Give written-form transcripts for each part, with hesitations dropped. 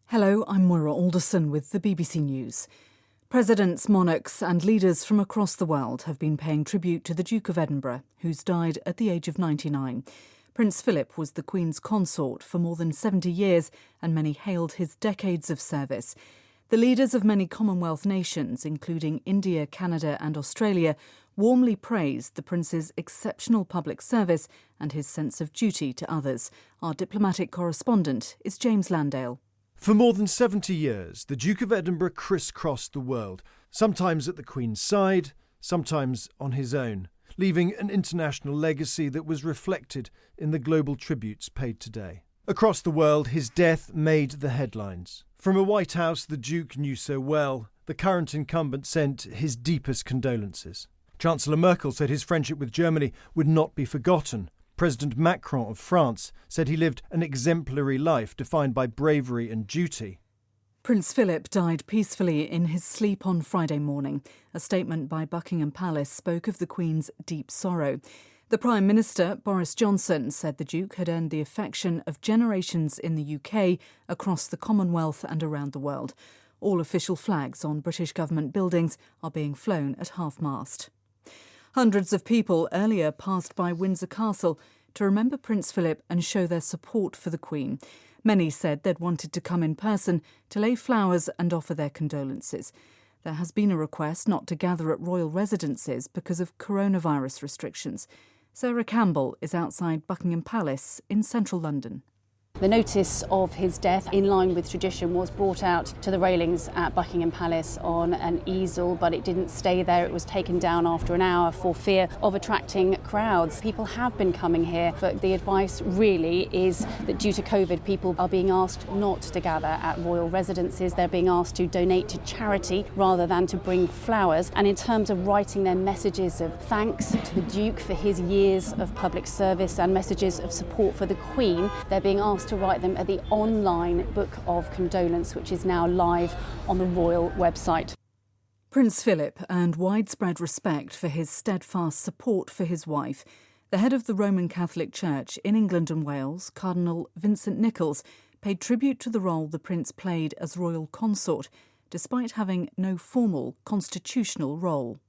Hello, I'm Moira Alderson with the BBC News. Presidents, monarchs and leaders from across the world have been paying tribute to the Duke of Edinburgh, who's died at the age of 99. Prince Philip was the Queen's consort for more than 70 years and many hailed his decades of service. The leaders of many Commonwealth nations, including India, Canada and Australia, warmly praised the Prince's exceptional public service and his sense of duty to others. Our diplomatic correspondent is James Landale. For more than 70 years, the Duke of Edinburgh crisscrossed the world, sometimes at the Queen's side, sometimes on his own, leaving an international legacy that was reflected in the global tributes paid today. Across the world, his death made the headlines. From a White House the Duke knew so well, the current incumbent sent his deepest condolences. Chancellor Merkel said his friendship with Germany would not be forgotten. President Macron of France said he lived an exemplary life defined by bravery and duty. Prince Philip died peacefully in his sleep on Friday morning. A statement by Buckingham Palace spoke of the Queen's deep sorrow. The Prime Minister, Boris Johnson, said the Duke had earned the affection of generations in the UK, across the Commonwealth and around the world. All official flags on British government buildings are being flown at half-mast. Hundreds of people earlier passed by Windsor Castle to remember Prince Philip and show their support for the Queen. Many said they'd wanted to come in person to lay flowers and offer their condolences. There has been a request not to gather at royal residences because of coronavirus restrictions. Sarah Campbell is outside Buckingham Palace in central London. The notice of his death, in line with tradition, was brought out to the railings at Buckingham Palace on an easel, but it didn't stay there. It was taken down after an hour for fear of attracting crowds. People have been coming here, but the advice really is that due to COVID, people are being asked not to gather at royal residences. They're being asked to donate to charity rather than to bring flowers. And in terms of writing their messages of thanks to the Duke for his years of public service and messages of support for the Queen, they're being asked to write them at the online Book of Condolence, which is now live on the royal website. Prince Philip earned widespread respect for his steadfast support for his wife. The head of the Roman Catholic Church in England and Wales, Cardinal Vincent Nichols, paid tribute to the role the Prince played as royal consort, despite having no formal constitutional role.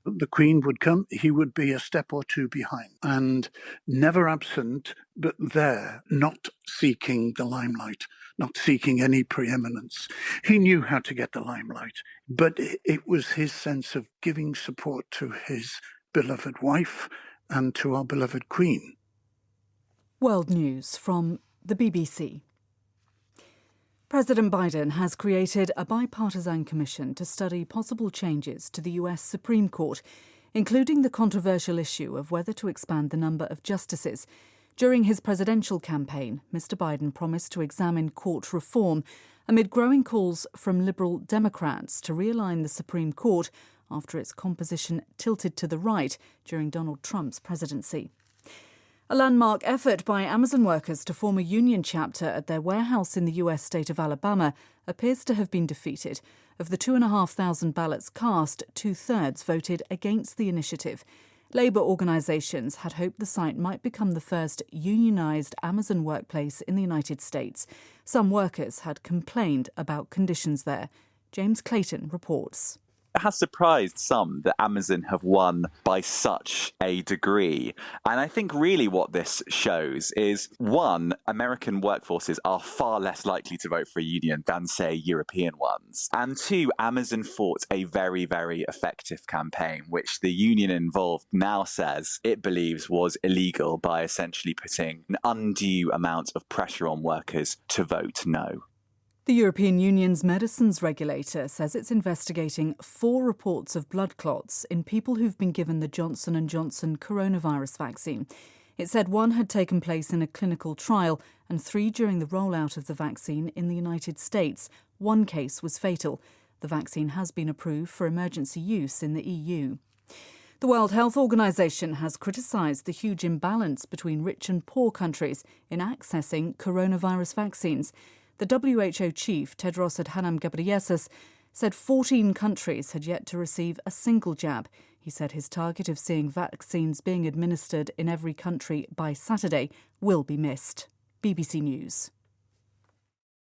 The Queen would come, he would be a step or two behind, and never absent, but there, not seeking the limelight, not seeking any preeminence. He knew how to get the limelight, but it was his sense of giving support to his beloved wife and to our beloved Queen. World News from the BBC. President Biden has created a bipartisan commission to study possible changes to the US Supreme Court, including the controversial issue of whether to expand the number of justices. During his presidential campaign, Mr. Biden promised to examine court reform amid growing calls from Liberal Democrats to realign the Supreme Court after its composition tilted to the right during Donald Trump's presidency. A landmark effort by Amazon workers to form a union chapter at their warehouse in the US state of Alabama appears to have been defeated. Of the 2,500 ballots cast, 2/3 voted against the initiative. Labour organisations had hoped the site might become the first unionised Amazon workplace in the United States. Some workers had complained about conditions there. James Clayton reports. It has surprised some that Amazon have won by such a degree. And I think really what this shows is, one, American workforces are far less likely to vote for a union than, say, European ones. And two, Amazon fought a very, very effective campaign, which the union involved now says it believes was illegal by essentially putting an undue amount of pressure on workers to vote no. The European Union's medicines regulator says it's investigating 4 reports of blood clots in people who've been given the Johnson & Johnson coronavirus vaccine. It said 1 had taken place in a clinical trial and 3 during the rollout of the vaccine in the United States. 1 case was fatal. The vaccine has been approved for emergency use in the EU. The World Health Organization has criticised the huge imbalance between rich and poor countries in accessing coronavirus vaccines. The WHO chief, Tedros Adhanom Ghebreyesus, said 14 countries had yet to receive a single jab. He said his target of seeing vaccines being administered in every country by Saturday will be missed. BBC News.